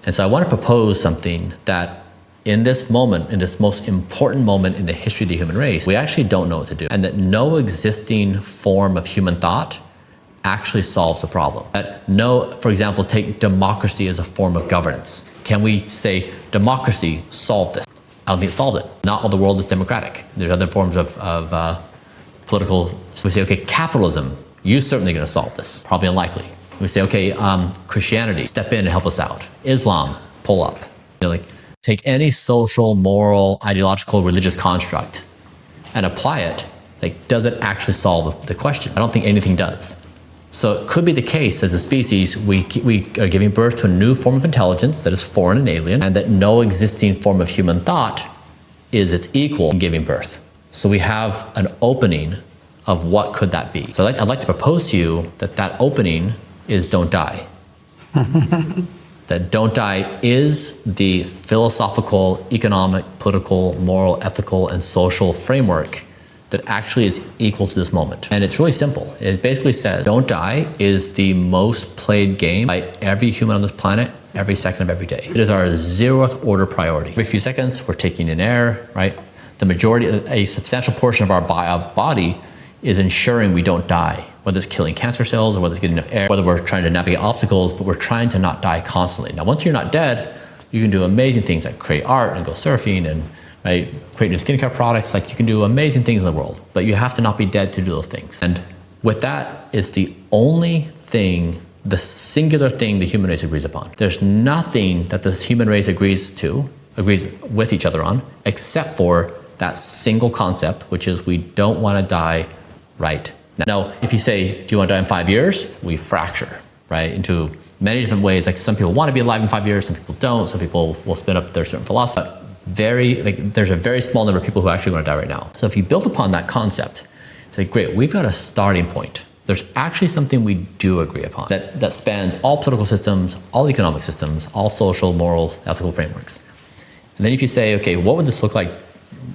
And so I want to propose something that in this moment, in this most important moment in the history of the human race, we actually don't know what to do. And that no existing form of human thought actually solves the problem. That no, for example, take democracy as a form of governance. Can we say democracy solved this? I don't think it solved it. Not all the world is democratic. There's other forms of political. So we say, okay, capitalism, you're certainly going to solve this. Probably unlikely. We say, okay, Christianity, step in and help us out. Islam, pull up. Take any social, moral, ideological, religious construct and apply it. Does it actually solve the question? I don't think anything does. So it could be the case that as a species, we are giving birth to a new form of intelligence that is foreign and alien, and that no existing form of human thought is its equal in giving birth. So we have an opening of what could that be. So I'd like to propose to you that opening is don't die. That don't die is the philosophical, economic, political, moral, ethical, and social framework that actually is equal to this moment. And it's really simple. It basically says don't die is the most played game by every human on this planet every second of every day. It is our 0th order priority. Every few seconds, we're taking in air, right? The majority, a substantial portion of our body is ensuring we don't die, whether it's killing cancer cells or whether it's getting enough air, whether we're trying to navigate obstacles, but we're trying to not die constantly. Now, once you're not dead, you can do amazing things like create art and go surfing and create new skincare products. You can do amazing things in the world, but you have to not be dead to do those things. And with that is the only thing, the singular thing the human race agrees upon. There's nothing that this human race agrees with each other on, except for that single concept, which is we don't want to die right now. If you say, do you want to die in 5 years? We fracture, right, into many different ways. Some people want to be alive in 5 years, some people don't, some people will spin up their certain philosophy. There's a very small number of people who actually want to die right now. So if you build upon that concept, say, great, we've got a starting point. There's actually something we do agree upon that spans all political systems, all economic systems, all social, moral, ethical frameworks. And then if you say, okay, what would this look like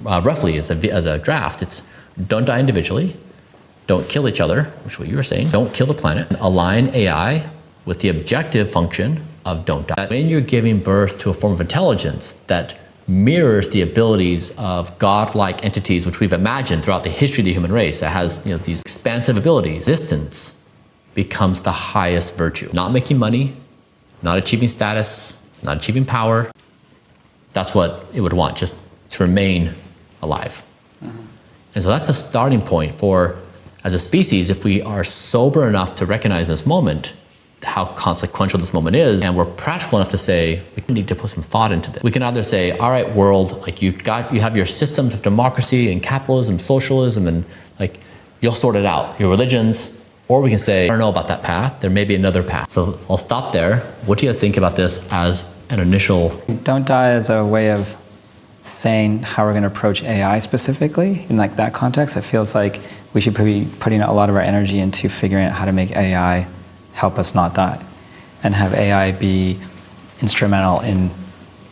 roughly as a draft? It's don't die individually, don't kill each other, which is what you were saying, don't kill the planet, and align AI with the objective function of don't die. When you're giving birth to a form of intelligence that mirrors the abilities of godlike entities which we've imagined throughout the history of the human race, that has these expansive abilities, existence becomes the highest virtue. Not making money, not achieving status, not achieving power. That's what it would want, just to remain alive. And so that's a starting point for, as a species, if we are sober enough to recognize this moment, how consequential this moment is, and we're practical enough to say, we need to put some thought into this. We can either say, all right, world, you have your systems of democracy and capitalism, socialism, and you'll sort it out, your religions, or we can say, I don't know about that path, there may be another path. So I'll stop there. What do you guys think about this as an initial? Don't die as a way of saying how we're going to approach AI specifically. In that context, it feels like we should be putting a lot of our energy into figuring out how to make AI help us not die, and have AI be instrumental in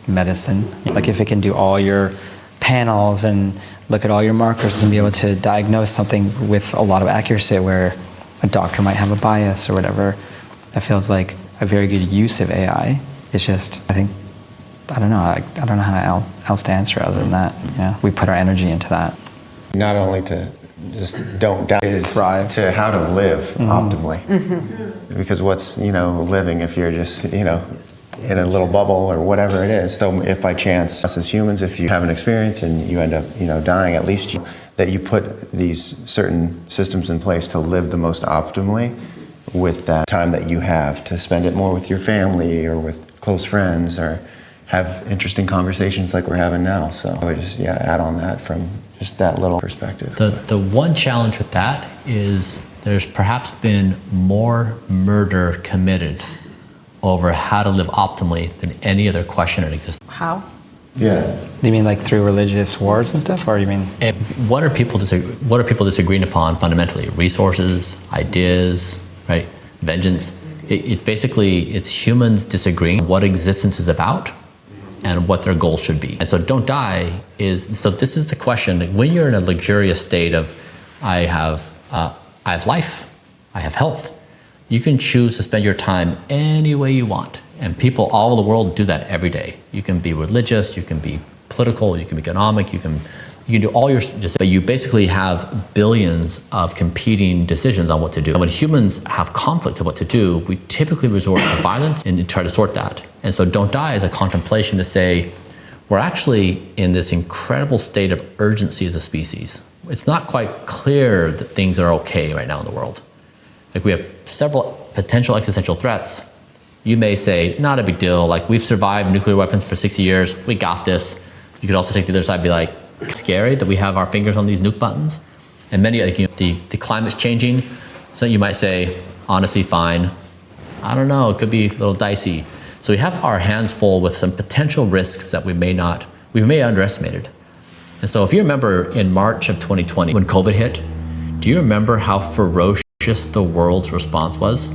medicine. If it can do all your panels and look at all your markers and be able to diagnose something with a lot of accuracy where a doctor might have a bias or whatever, that feels like a very good use of AI. It's just, I don't know how else to answer other than that. We put our energy into that. Not only to just don't die, is thrive. To how to live optimally. Because what's, living if you're just, in a little bubble or whatever it is. So if by chance, us as humans, if you have an experience and you end up, dying, at least that you put these certain systems in place to live the most optimally with that time that you have to spend it more with your family or with close friends or have interesting conversations like we're having now. So I would just add on that from just that little perspective. The one challenge with that is there's perhaps been more murder committed over how to live optimally than any other question in existence. How? Yeah. You mean through religious wars and stuff, or you mean? What are people disagreeing upon fundamentally? Resources, ideas, right? Vengeance. It's humans disagreeing what existence is about and what their goal should be. And so don't die so this is the question. When you're in a luxurious state of, I have life, I have health, you can choose to spend your time any way you want. And people all over the world do that every day. You can be religious, you can be political, you can be economic, you can do all your, but you basically have billions of competing decisions on what to do. And when humans have conflict of what to do, we typically resort to violence and try to sort that. And so Don't Die is a contemplation to say, we're actually in this incredible state of urgency as a species. It's not quite clear that things are okay right now in the world. Like we have several potential existential threats. You may say, not a big deal, like we've survived nuclear weapons for 60 years, we got this. You could also take the other side and be like, scary that we have our fingers on these nuke buttons. And many, like, the climate's changing, so you might say, honestly, fine. I don't know, it could be a little dicey. So we have our hands full with some potential risks that we may underestimated. And so if you remember in March of 2020, when COVID hit, do you remember how ferocious the world's response was?